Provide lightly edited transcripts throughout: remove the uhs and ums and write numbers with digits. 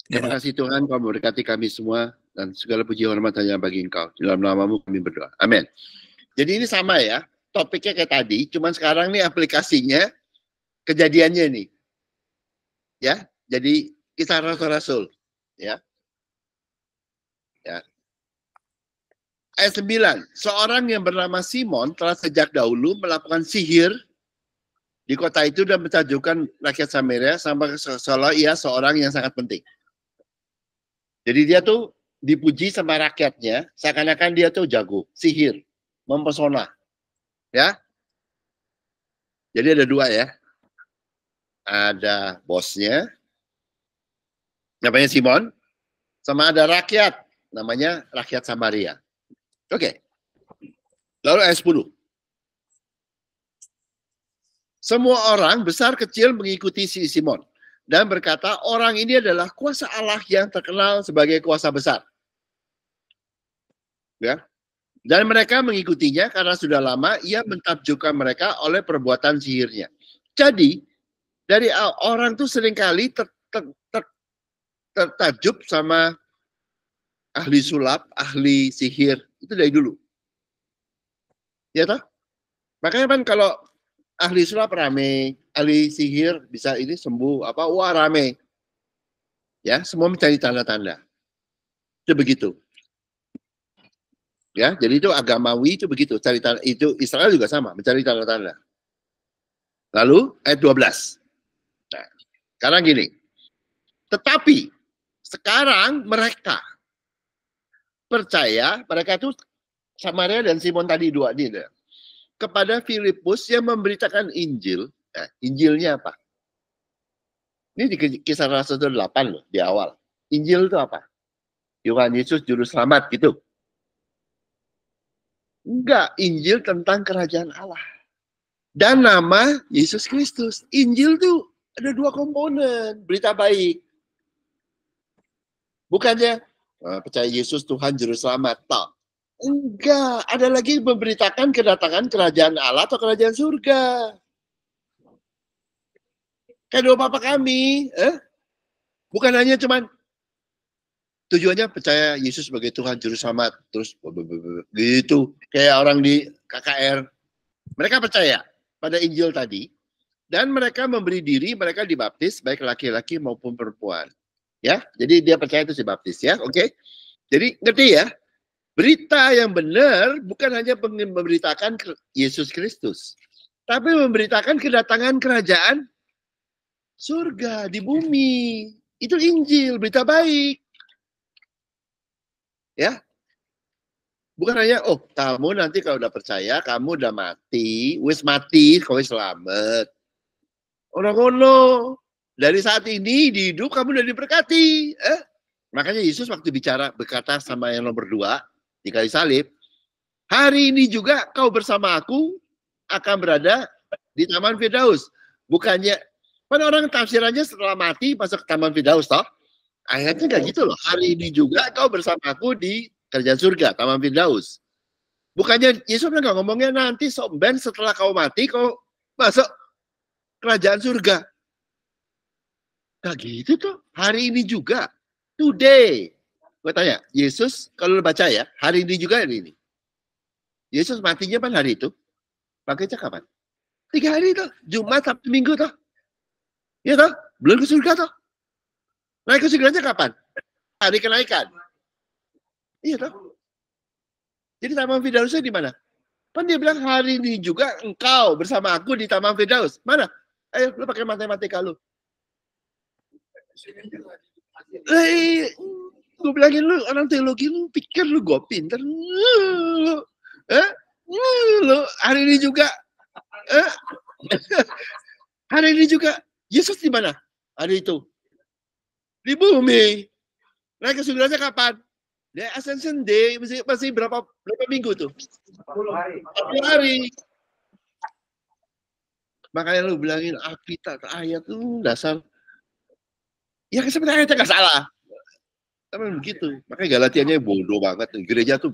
Terima kasih Tuhan, Kau memberkati kami semua, dan segala puji hormat hanya bagi Engkau. Dalam namamu kami berdoa. Amin. Jadi ini sama ya, topiknya kayak tadi, cuman sekarang nih aplikasinya, kejadiannya nih. Ya, jadi Kisah Rasul-Rasul. Ya. Ya. Ayat 9, seorang yang bernama Simon telah sejak dahulu melakukan sihir di kota itu dan mentajukkan rakyat Samaria sampai seolah ia seorang yang sangat penting. Jadi dia tuh dipuji sama rakyatnya, seakan-akan dia tuh jago, sihir, mempesona. Ya. Jadi ada dua ya. Ada bosnya, namanya Simon, sama ada rakyat, namanya rakyat Samaria. Oke. Lalu ayat 10. Semua orang besar kecil mengikuti si Simon dan berkata, orang ini adalah kuasa Allah yang terkenal sebagai kuasa besar. Ya. Dan mereka mengikutinya karena sudah lama ia mentakjubkan mereka oleh perbuatan sihirnya. Jadi, dari orang tuh seringkali tertakjub sama ahli sulap, ahli sihir. Itu dari dulu. Ya toh? Makanya kan kalau ahli sulap rame, ahli sihir bisa ini sembuh, apa, wah rame. Ya, semua mencari tanda-tanda. Itu begitu. Ya, jadi itu agamawi itu begitu, cari tanda, itu Israel juga sama, mencari tanda-tanda. Lalu ayat 12. Nah, sekarang gini. Tetapi sekarang mereka percaya, mereka itu Samaria dan Simon tadi dua ini, kepada Filipus yang memberitakan Injil. Nah, Injilnya apa? Ini di Kisah Rasul 8 loh, di awal. Injil itu apa? Yohanes Yesus Juru Selamat gitu. Enggak, Injil tentang kerajaan Allah. Dan nama Yesus Kristus. Injil tuh ada dua komponen, berita baik. Bukannya percaya Yesus Tuhan Juru Selamat. Tak. Enggak, ada lagi memberitakan kedatangan kerajaan Allah atau kerajaan surga. Kayak doa Bapa kami. Bukan hanya cuman tujuannya percaya Yesus sebagai Tuhan Juru Selamat. Terus gitu. Kayak orang di KKR. Mereka percaya pada Injil tadi. Dan mereka memberi diri, mereka dibaptis, baik laki-laki maupun perempuan. Ya, jadi dia percaya itu si baptis ya, oke? Jadi ngerti ya? Berita yang benar bukan hanya memberitakan Yesus Kristus. Tapi memberitakan kedatangan kerajaan surga di bumi. Itu Injil, berita baik. Ya, bukan hanya, oh kamu nanti kalau udah percaya, kamu udah mati, wis mati, kau selamat. Orang-orang dari saat ini di hidup kamu udah diberkati. Makanya Yesus waktu berkata sama yang nomor 2 di kayu salib, hari ini juga kau bersama aku akan berada di Taman Firdaus. Bukannya, kan orang tafsirannya setelah mati masuk ke Taman Firdaus toh? Ayatnya nggak gitu loh. Hari ini juga kau bersama aku di kerajaan surga, Taman Firdaus. Bukannya Yesus nggak ngomongnya nanti somben setelah kau mati kau masuk kerajaan surga. Nah gitu tuh. Hari ini juga. Today. Gue tanya, Yesus kalau lu baca ya, hari ini juga hari ini. Yesus matinya kan hari itu. Pakainya kapan? 3 hari tuh. Jumat, Sabtu, Minggu tuh. Iya toh? Belum ke surga toh. Naik ke surganya kapan? Hari kenaikan. Iya toh? Jadi Taman Firdausnya di mana? Kan dia bilang hari ini juga engkau bersama aku di Taman Firdaus. Mana? Ayo lu pakai matematika lu. Gue bilangin lu orang teologi lu pikir lu gue pinter. Lu hari ini juga hari ini juga Yesus di mana? Hari itu di bumi. Naik ke surganya kapan? Dia Ascension Day masih berapa minggu tuh? 40 hari. Makanya lu bilangin Alkitab ayat tuh dasar. Ya sebenarnya ayatnya nggak salah. Tapi begitu. Makanya Galatianya bodoh banget. Gereja tuh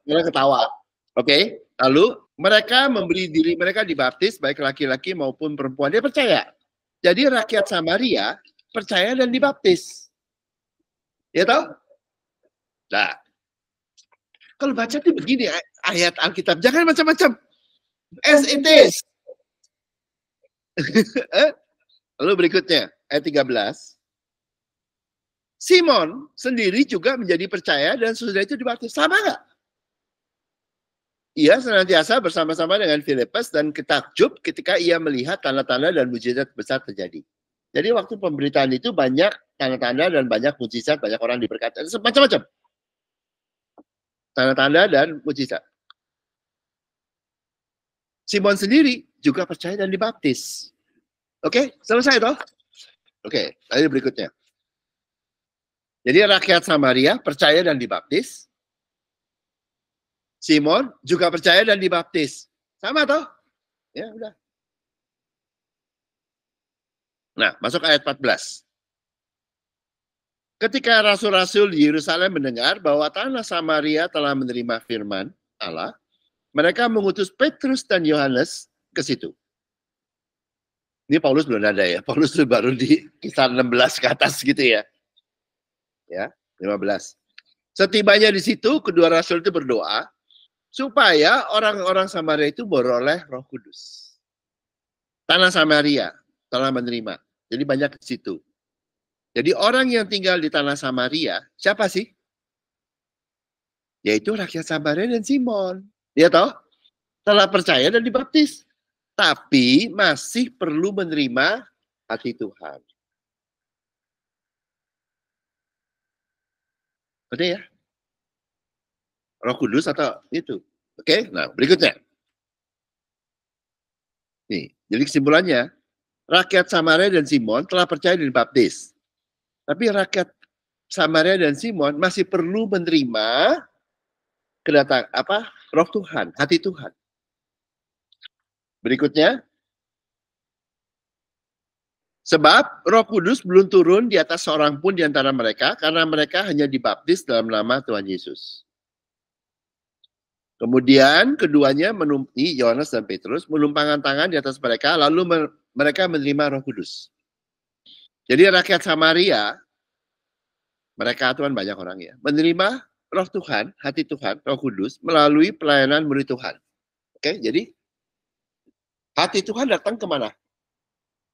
Mereka ketawa. Oke. Lalu mereka memberi diri mereka dibaptis baik laki-laki maupun perempuan. Dia percaya. Jadi rakyat Samaria percaya dan dibaptis. Ya tahu? Nah, kalau baca tuh begini ayat Alkitab, jangan macam-macam. As it is. Lalu berikutnya, ayat 13. Simon sendiri juga menjadi percaya dan sudah itu dibaptis. Sama nggak? Ia senantiasa bersama-sama dengan Filipus dan ketakjub ketika ia melihat tanda-tanda dan mujizat besar terjadi. Jadi waktu pemberitaan itu banyak tanda-tanda dan banyak mujizat, banyak orang diberkati. Macam-macam. Tanda-tanda dan mujizat. Simon sendiri juga percaya dan dibaptis. Oke, selesai toh? Oke, lalu berikutnya. Jadi rakyat Samaria percaya dan dibaptis. Simon juga percaya dan dibaptis. Sama toh? Ya, udah. Nah, masuk ayat 14. Ketika rasul-rasul di Yerusalem mendengar bahwa tanah Samaria telah menerima firman Allah, mereka mengutus Petrus dan Yohanes ke situ. Ini Paulus belum ada ya. Paulus baru di kisah 16 ke atas gitu ya. Ya, 15. Setibanya di situ, kedua rasul itu berdoa supaya orang-orang Samaria itu beroleh Roh Kudus. Tanah Samaria telah menerima. Jadi banyak di situ. Jadi orang yang tinggal di tanah Samaria, siapa sih? Yaitu rakyat Samaria dan Simon. Dia tahu? Telah percaya dan dibaptis. Tapi masih perlu menerima hati Tuhan. Oke ya? Roh Kudus atau itu. Oke, nah berikutnya. Nih, jadi kesimpulannya, rakyat Samaria dan Simon telah percaya dan dibaptis. Tapi rakyat Samaria dan Simon masih perlu menerima Roh Tuhan, hati Tuhan. Berikutnya, sebab Roh Kudus belum turun di atas seorang pun di antara mereka karena mereka hanya dibaptis dalam nama Tuhan Yesus. Kemudian keduanya Yohanes dan Petrus menumpangkan tangan di atas mereka lalu mereka menerima Roh Kudus. Jadi rakyat Samaria, mereka Tuhan banyak orang ya, menerima Roh Tuhan, hati Tuhan, Roh Kudus melalui pelayanan murid Tuhan. Oke, jadi hati Tuhan datang kemana?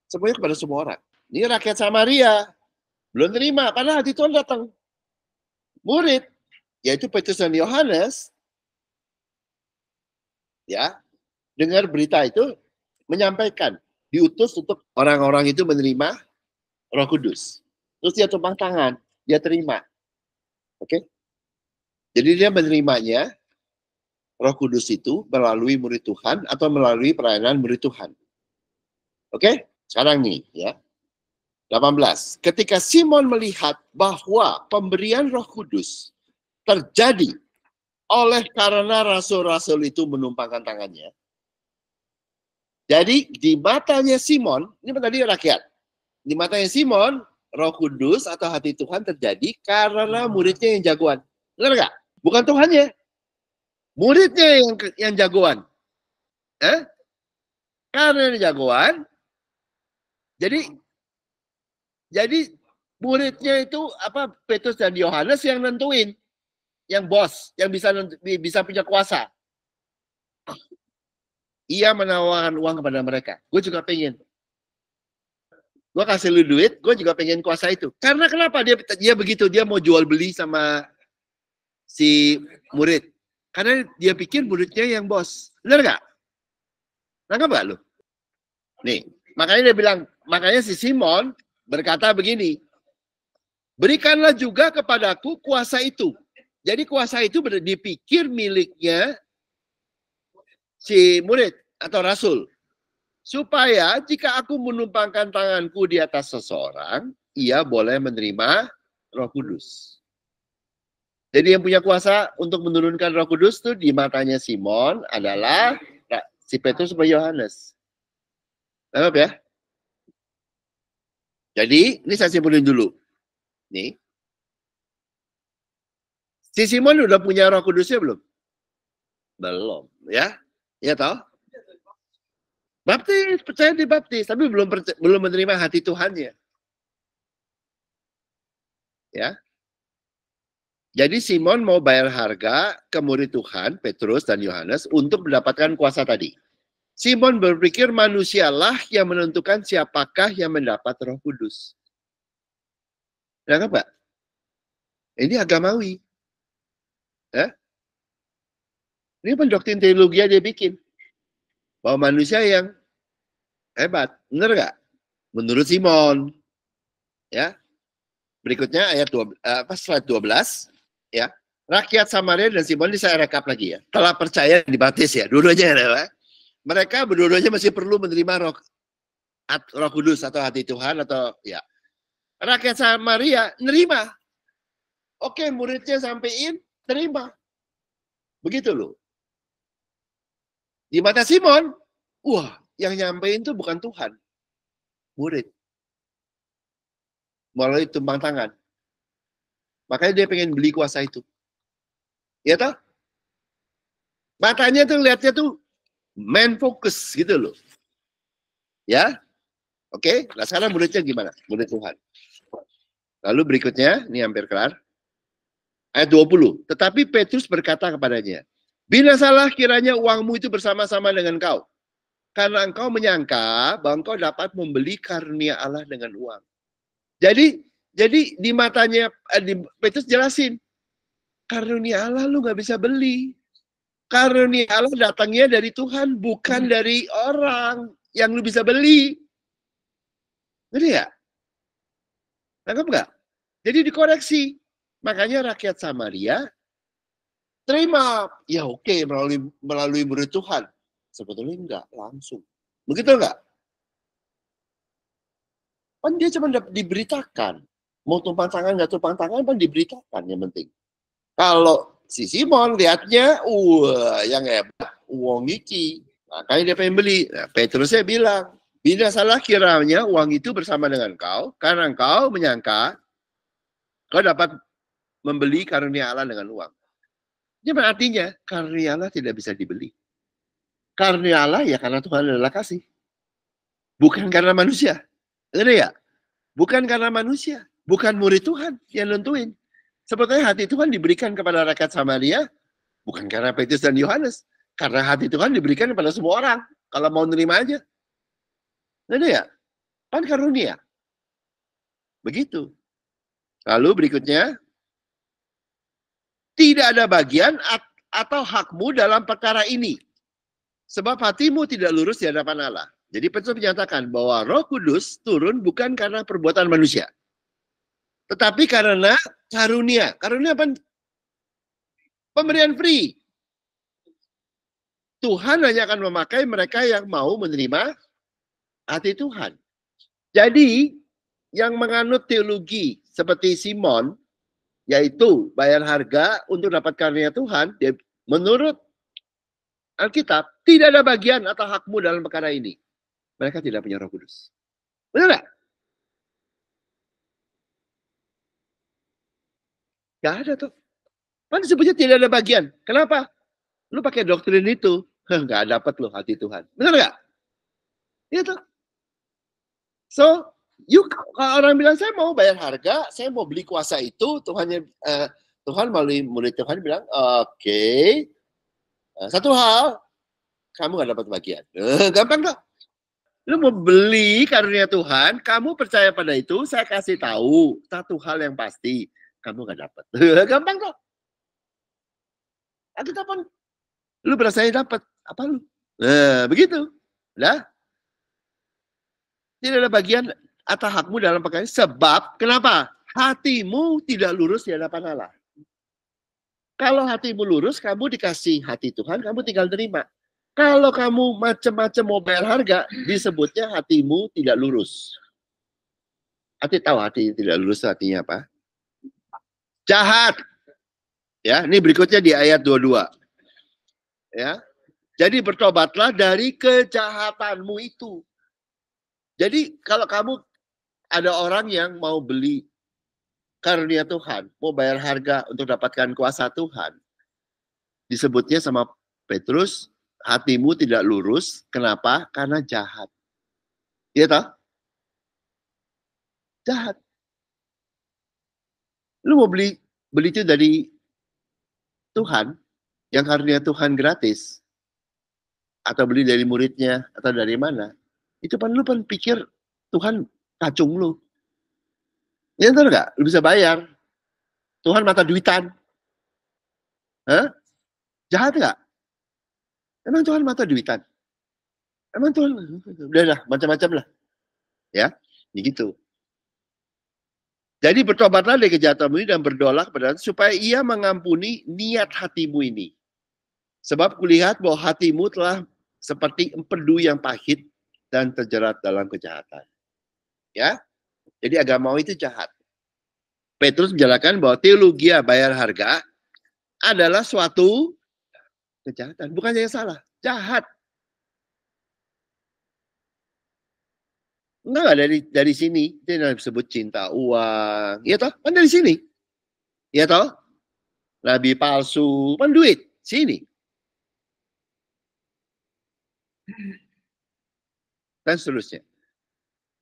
Semuanya kepada semua orang. Ini rakyat Samaria belum terima, padahal hati Tuhan datang. Murid, yaitu Petrus dan Yohanes, ya, dengar berita itu, menyampaikan, diutus untuk orang-orang itu menerima Roh Kudus. Terus dia tumpang tangan, dia terima. Oke? Jadi dia menerimanya Roh Kudus itu melalui murid Tuhan atau melalui pelayanan murid Tuhan. Oke? Sekarang nih ya. 18. Ketika Simon melihat bahwa pemberian Roh Kudus terjadi oleh karena rasul-rasul itu menumpangkan tangannya. Jadi di matanya Simon, ini tadi rakyat. Di matanya Simon, Roh Kudus atau hati Tuhan terjadi karena muridnya yang jagoan. Benar nggak? Bukan Tuhannya. Muridnya yang jagoan. Karena yang jagoan, jadi muridnya itu Petrus dan Yohanes yang nentuin, yang bos, yang bisa punya kuasa. Ia menawarkan uang kepada mereka. Gue juga pengen. Gue kasih lu duit, gue juga pengen kuasa itu. Karena kenapa dia begitu? Dia mau jual beli sama si murid. Karena dia pikir muridnya yang bos. Benar nggak? Nangkap nggak lu? Nih, makanya dia bilang, makanya si Simon berkata begini, berikanlah juga kepadaku kuasa itu. Jadi kuasa itu dipikir miliknya si murid atau rasul. Supaya jika aku menumpangkan tanganku di atas seseorang, ia boleh menerima Roh Kudus. Jadi yang punya kuasa untuk menurunkan Roh Kudus itu di matanya Simon adalah si Petrus sama Yohanes. Paham ya? Jadi, ini saya simpulin dulu. Nih. Si Simon udah punya Roh Kudusnya belum? Belum, ya? Ya toh? Baptis, percaya dibaptis, tapi belum menerima hati Tuhannya. Ya. Jadi Simon mau bayar harga ke murid Tuhan, Petrus dan Yohanes, untuk mendapatkan kuasa tadi. Simon berpikir manusialah yang menentukan siapakah yang mendapat Roh Kudus. Nah, Pak? Ini agamawi. Ya? Ini pendoktrin teologi dia bikin. Bahwa manusia yang hebat. Benar nggak? Menurut Simon. Ya. Berikutnya ayat slide 12. Ya. Rakyat Samaria dan Simon ini saya rekap lagi ya. Telah percaya dibaptis ya. Dua-duanya ya. Mereka berdua-duanya masih perlu menerima Roh Kudus atau hati Tuhan atau ya. Rakyat Samaria nerima. Oke, muridnya sampein, terima. Begitu loh. Di mata Simon, wah, yang nyampein itu bukan Tuhan. Murid. Melalui tumpang tangan. Makanya dia pengen beli kuasa itu. Ya toh? Matanya tuh lihatnya tuh main fokus gitu loh. Ya? Oke, nah sekarang muridnya gimana? Murid Tuhan. Lalu berikutnya, ini hampir kelar. Ayat 20. Tetapi Petrus berkata kepadanya, binasalah kiranya uangmu itu bersama-sama dengan kau. Karena engkau menyangka bahwa engkau dapat membeli karunia Allah dengan uang. Jadi di matanya Petrus jelasin, karunia Allah lu gak bisa beli. Karunia Allah datangnya dari Tuhan, bukan dari orang yang lu bisa beli. Ngerti ya? Nangkep nggak? Jadi dikoreksi. Makanya rakyat Samaria terima. Ya oke, melalui murid Tuhan. Sebetulnya enggak, langsung. Begitu enggak? Kan dia cuma diberitakan. Mau tumpang tangan, nggak tumpang tangan, kan diberitakan yang penting. Kalau si Simon lihatnya, yang hebat, uang iki. Makanya dia pengen beli. Nah, Petrusnya bilang, binasalah kiranya uang itu bersama dengan kau, karena kau menyangka kau dapat membeli karunia Allah dengan uang. Jadi artinya, karunia Allah tidak bisa dibeli. Karunia Allah ya karena Tuhan adalah kasih. Bukan karena manusia. Ngerti ya? Bukan karena manusia. Bukan murid Tuhan yang nentuin. Sebetulnya hati Tuhan diberikan kepada rakyat Samaria, bukan karena Petrus dan Yohanes. Karena hati Tuhan diberikan kepada semua orang. Kalau mau nerima aja. Ngerti ya? Kan karunia. Begitu. Lalu berikutnya, tidak ada bagian atau hakmu dalam perkara ini. Sebab hatimu tidak lurus di hadapan Allah. Jadi Petrus menyatakan bahwa Roh Kudus turun bukan karena perbuatan manusia. Tetapi karena karunia. Karunia apa? Pemberian free. Tuhan hanya akan memakai mereka yang mau menerima hati Tuhan. Jadi yang menganut teologi seperti Simon, yaitu bayar harga untuk dapat karunia Tuhan, menurut Alkitab, tidak ada bagian atau hakmu dalam perkara ini. Mereka tidak punya Roh Kudus. Benar nggak? Nggak ada tuh. Kan disebutnya tidak ada bagian. Kenapa? Lu pakai doktrin itu, nggak dapat lo hati Tuhan. Benar nggak? Iya tuh. So, kalau orang bilang saya mau bayar harga, saya mau beli kuasa itu, Tuhan melalui murid Tuhan bilang, oke, satu hal, kamu nggak dapat bagian. Gampang kok. Lu mau beli karunia Tuhan, kamu percaya pada itu, saya kasih tahu satu hal yang pasti, kamu nggak dapat. Gampang kok. Kita pun, lu berasanya dapat, apa lu? Begitu. Nah, tidak ada bagian atau hakmu dalam perkara ini. Sebab, kenapa? Hatimu tidak lurus di hadapan Allah. Kalau hatimu lurus, kamu dikasih hati Tuhan, kamu tinggal terima. Kalau kamu macam-macam mau bayar harga, disebutnya hatimu tidak lurus. Hati tahu hati tidak lurus artinya apa? Jahat. Ya, ini berikutnya di ayat 22. Ya. Jadi bertobatlah dari kejahatanmu itu. Jadi kalau kamu ada orang yang mau beli karunia Tuhan, mau bayar harga untuk dapatkan kuasa Tuhan, disebutnya sama Petrus, hatimu tidak lurus. Kenapa? Karena jahat. Iya toh? Jahat. Lu mau beli itu dari Tuhan, yang karunia Tuhan gratis, atau beli dari muridnya, atau dari mana, itu lu pikir Tuhan kacung lu. Ya tahu nggak? Lu bisa bayar. Tuhan mata duitan. Hah? Jahat nggak? Emang Tuhan mata duitan? Emang Tuhan, udah lah, macam-macam lah. Ya, begitu. Jadi bertobatlah dari kejahatanmu ini dan berdoalah kepada Tuhan supaya ia mengampuni niat hatimu ini. Sebab kulihat bahwa hatimu telah seperti empedu yang pahit dan terjerat dalam kejahatan. Ya, jadi agama itu jahat. Petrus menjelaskan bahwa teologi bayar harga adalah suatu kejahatan. Bukannya yang salah, jahat. Enggak dari sini. Dia disebut cinta uang. Ya toh? Kan dari sini. Ya toh? Nabi palsu. Kan duit. Sini. Dan seterusnya.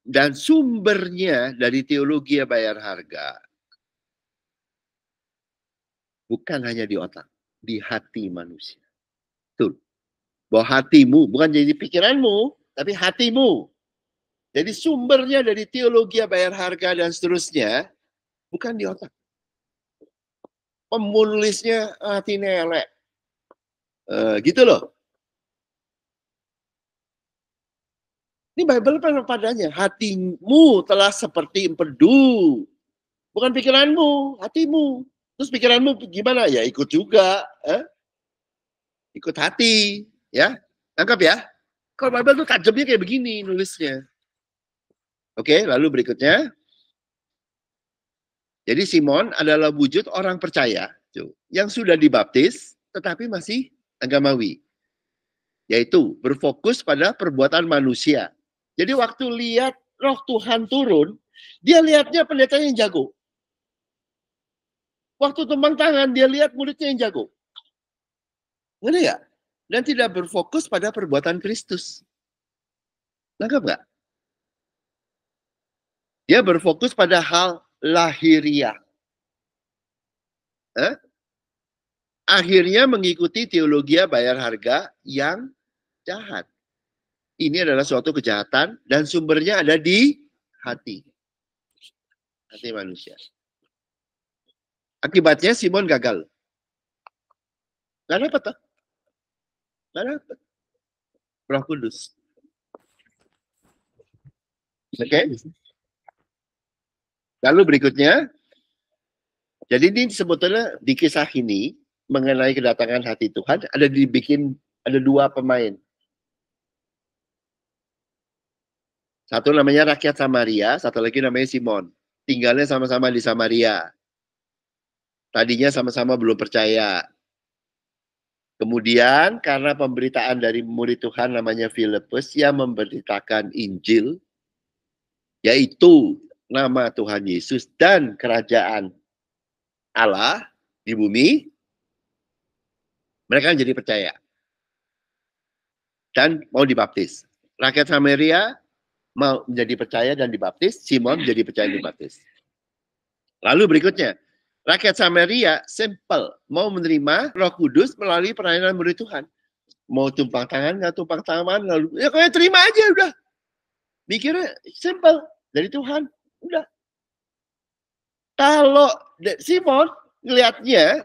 Dan sumbernya dari teologi bayar harga. Bukan hanya di otak. Di hati manusia. Betul. Bahwa hatimu. Bukan jadi pikiranmu. Tapi hatimu. Jadi sumbernya dari teologi bayar harga dan seterusnya bukan di otak. Penulisnya hati nelek. Gitu loh. Ini Bible padanya. Hatimu telah seperti empedu. Bukan pikiranmu, hatimu. Terus pikiranmu gimana? Ya ikut juga. Ikut hati. Ya, tangkap ya. Kalau Bible tuh tajamnya kayak begini nulisnya. Oke, lalu berikutnya. Jadi Simon adalah wujud orang percaya yang sudah dibaptis tetapi masih agamawi. Yaitu berfokus pada perbuatan manusia. Jadi waktu lihat roh Tuhan turun, dia lihatnya pendeta yang jago. Waktu tumbang tangan, dia lihat muridnya yang jago. Ngerti ya? Dan tidak berfokus pada perbuatan Kristus. Lengkap nggak? Dia berfokus pada hal lahiriah. Akhirnya mengikuti teologi bayar harga yang jahat. Ini adalah suatu kejahatan dan sumbernya ada di hati. Hati manusia. Akibatnya Simon gagal. Gak dapat toh? Gak dapat. Roh Kudus. Oke. Lalu berikutnya, jadi ini sebetulnya di kisah ini mengenai kedatangan hati Tuhan ada dua pemain. Satu namanya rakyat Samaria, satu lagi namanya Simon. Tinggalnya sama-sama di Samaria. Tadinya sama-sama belum percaya. Kemudian karena pemberitaan dari murid Tuhan namanya Filipus yang memberitakan Injil, yaitu nama Tuhan Yesus dan kerajaan Allah di bumi, mereka jadi percaya. Dan mau dibaptis. Rakyat Samaria mau menjadi percaya dan dibaptis, Simon menjadi percaya dan dibaptis. Lalu berikutnya, rakyat Samaria simple, mau menerima Roh Kudus melalui pelayanan murid Tuhan. Mau tumpang tangan, nggak tumpang tangan, lalu ya kayak terima aja udah. Mikirnya simple dari Tuhan, udah. Kalau Simon ngelihatnya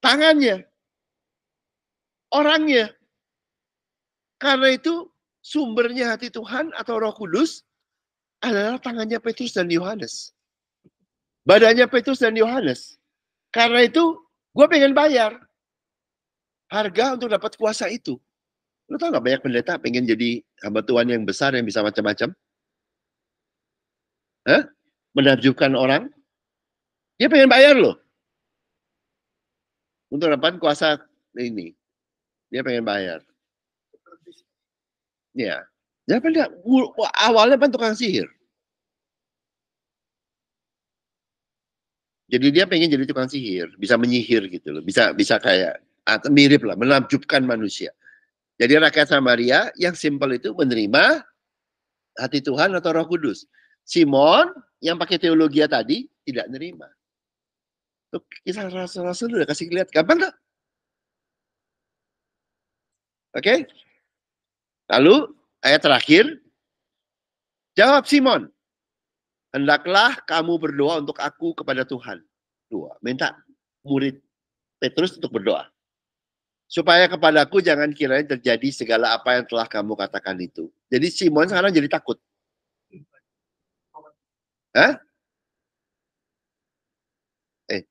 tangannya, orangnya. Karena itu sumbernya hati Tuhan atau Roh Kudus adalah tangannya Petrus dan Yohanes. Badannya Petrus dan Yohanes. Karena itu gue pengen bayar harga untuk dapat kuasa itu. Lu tau gak banyak pendeta pengen jadi hamba Tuhan yang besar yang bisa macam-macam? Menakjubkan orang. Dia pengen bayar loh. Untuk dapat kuasa ini. Dia pengen bayar. Ya. Dia awalnya kan tukang sihir. Jadi dia pengen jadi tukang sihir, bisa menyihir gitu loh, bisa kayak Atau mirip lah, menakjubkan manusia. Jadi rakyat Samaria yang simpel itu menerima hati Tuhan atau Roh Kudus. Simon yang pakai teologi tadi tidak menerima. Tuh, kisah Rasul-Rasul udah kasih lihat, gampang tak? Oke? Lalu ayat terakhir, jawab Simon, hendaklah kamu berdoa untuk aku kepada Tuhan. Dua, minta murid Petrus untuk berdoa. Supaya kepadaku jangan kiranya terjadi segala apa yang telah kamu katakan itu. Jadi Simon sekarang jadi takut. Hah?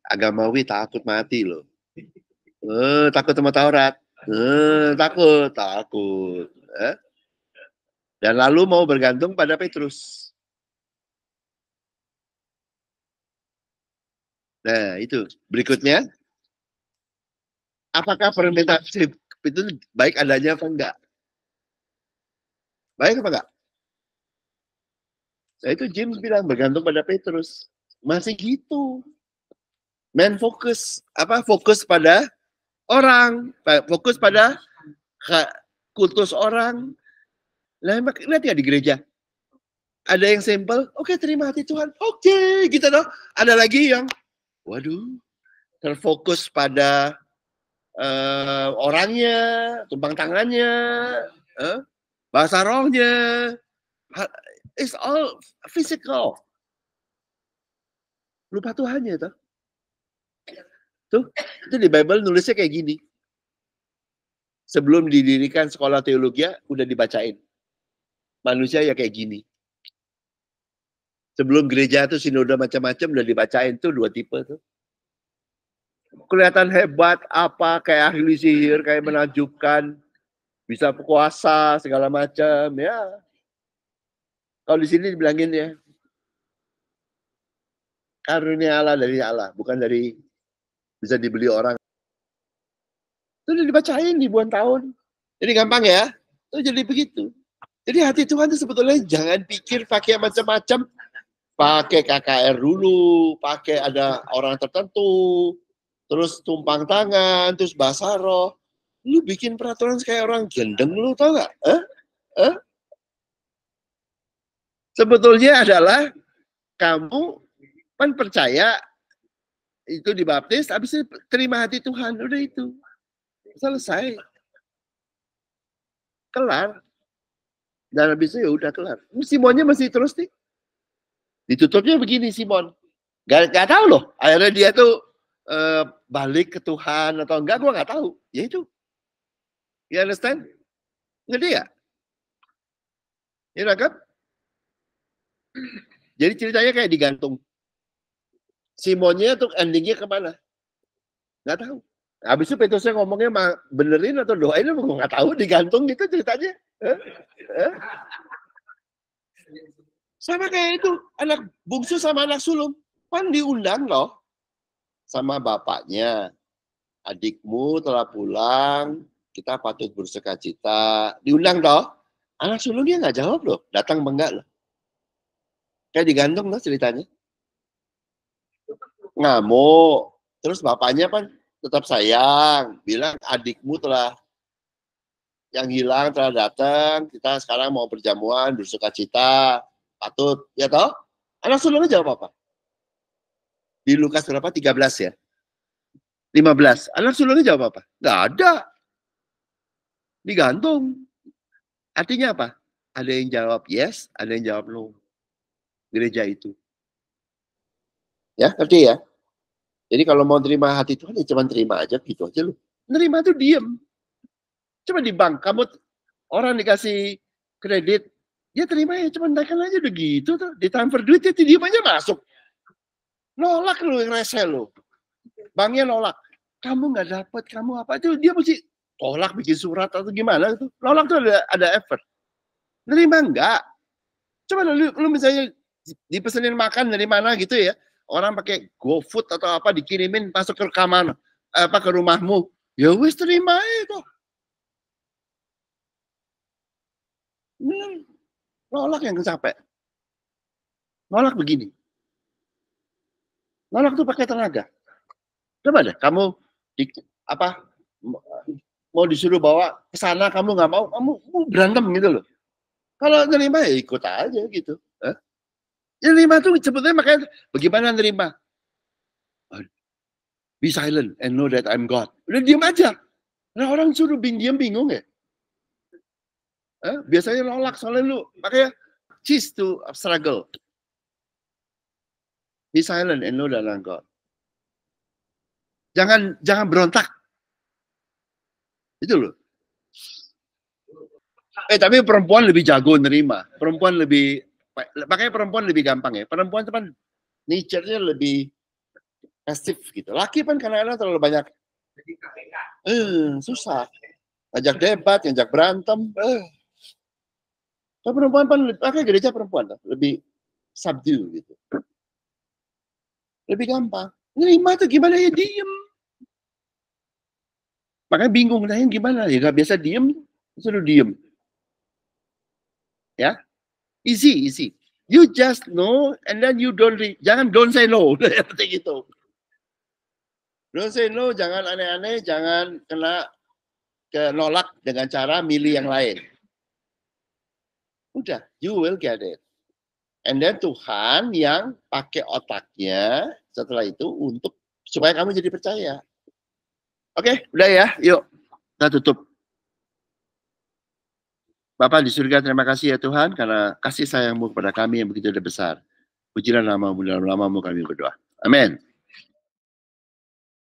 Agamawi takut mati loh. Takut sama Taurat. Takut. Dan lalu mau bergantung pada Petrus. Nah, itu. Berikutnya, apakah permintaan itu baik adanya apa enggak? Baik apa enggak? Nah, itu James bilang bergantung pada Petrus. Masih gitu. Men fokus. Fokus pada orang. Fokus pada kultus orang. Lihat ya di gereja. Ada yang simple, oke, terima hati Tuhan. Oke, gitu dong. Ada lagi yang, waduh, terfokus pada orangnya, tumpang tangannya, bahasa rohnya. It's all physical. Lupa Tuhannya tuh. Tuh, itu di Bible nulisnya kayak gini. Sebelum didirikan sekolah teologi, udah dibacain. Manusia ya kayak gini. Sebelum gereja tuh sinode macam-macam udah dibacain tuh 2 tipe tuh. Kelihatan hebat apa, kayak ahli sihir, kayak menakjubkan, bisa puasa segala macam ya. Kalau di sini dibilangin ya, karunia Allah dari Allah, bukan dari bisa dibeli orang. Itu udah dibacain ribuan tahun. Jadi gampang ya. Itu jadi begitu. Jadi hati Tuhan itu sebetulnya jangan pikir pakai macam-macam. Pakai KKR dulu, pakai ada orang tertentu, terus tumpang tangan, terus bahasa roh. Lu bikin peraturan kayak orang gendeng lu, tau gak? Sebetulnya adalah kamu kan percaya itu dibaptis, habis itu terima hati Tuhan, udah itu. Selesai. Kelar. Dan habis itu ya udah kelar. Simonnya masih terus nih. Ditutupnya begini Simon. Gak tahu loh. Akhirnya dia tuh balik ke Tuhan atau enggak, gue gak tahu. Ya itu. You understand? Ngerti ya? Ya nangkep? Jadi ceritanya kayak digantung. Simonnya tuh endingnya kemana? Gak tahu. Habis itu Petrusnya ngomongnya benerin atau doain, gue gak tahu, digantung gitu ceritanya. Sama kayak itu, anak bungsu sama anak sulung. Kan diundang loh sama bapaknya. Adikmu telah pulang, kita patut bersukacita. Diundang toh. Anak sulungnya nggak jawab loh, datang enggak loh. Kayak digantung loh ceritanya. Ngamuk. Terus bapaknya kan tetap sayang, bilang adikmu telah yang hilang telah datang, kita sekarang mau perjamuan, bersukacita, patut, ya toh? Anak sulungnya jawab apa? Di Lukas berapa? 13 ya? 15. Anak sulungnya jawab apa? Nggak ada. Digantung. Artinya apa? Ada yang jawab yes, ada yang jawab no. Gereja itu. Ya, ngerti ya? Jadi kalau mau terima hati Tuhan, ya cuma terima aja, gitu aja lu. Nerima tuh diem. Coba di bank, kamu orang dikasih kredit, ya terima ya, cuma naikkan aja udah gitu tuh. Ditransfer duit, ya diem aja masuk. Nolak lu yang rese lu. Banknya nolak. Kamu nggak dapat, kamu apa itu, dia mesti tolak bikin surat atau gimana itu. Nolak tuh ada effort. Nerima enggak? Coba lu misalnya dipesenin makan dari mana gitu ya, orang pakai GoFood atau apa dikirimin masuk ke kamar ke rumahmu, ya wis terima itu. Nolak yang capek. Nolak begini. Nolak tuh pakai tenaga. Coba deh kamu mau disuruh bawa ke sana kamu nggak mau, kamu berantem gitu loh. Kalau nerima ya ikut aja gitu. Ya nerima tuh sebetulnya makanya bagaimana nerima? Be silent and know that I'm God. Udah diam aja. Nah orang suruh diam bingung ya. Biasanya nolak soalnya lu makanya choose to struggle. Be silent and know that I'm God. Jangan berontak. Itu loh. Tapi perempuan lebih jago nerima. Perempuan lebih, makanya perempuan lebih gampang ya. Perempuan itu kan nature-nya lebih pasif gitu. Laki kan kadang-kadang terlalu banyak. Susah. Ajak debat, ajak berantem. Tapi perempuan kan, makanya gereja perempuan lebih subdue gitu. Lebih gampang. Nerima tuh gimana ya, diem. Makanya bingung, nanya gimana ya, gak biasa diem, suruh diem. Ya, easy. You just know, and then you don't say no, seperti gitu. Don't say no, jangan aneh-aneh, jangan kena nolak dengan cara milih yang lain. Udah, you will get it. And then Tuhan yang pakai otaknya setelah itu untuk supaya kamu jadi percaya. Oke, udah ya, yuk kita tutup. Bapa di surga, terima kasih ya Tuhan, karena kasih sayang-Mu kepada kami yang begitu besar. Pujilah nama-Mu, dalam nama-Mu kami berdoa. Amin.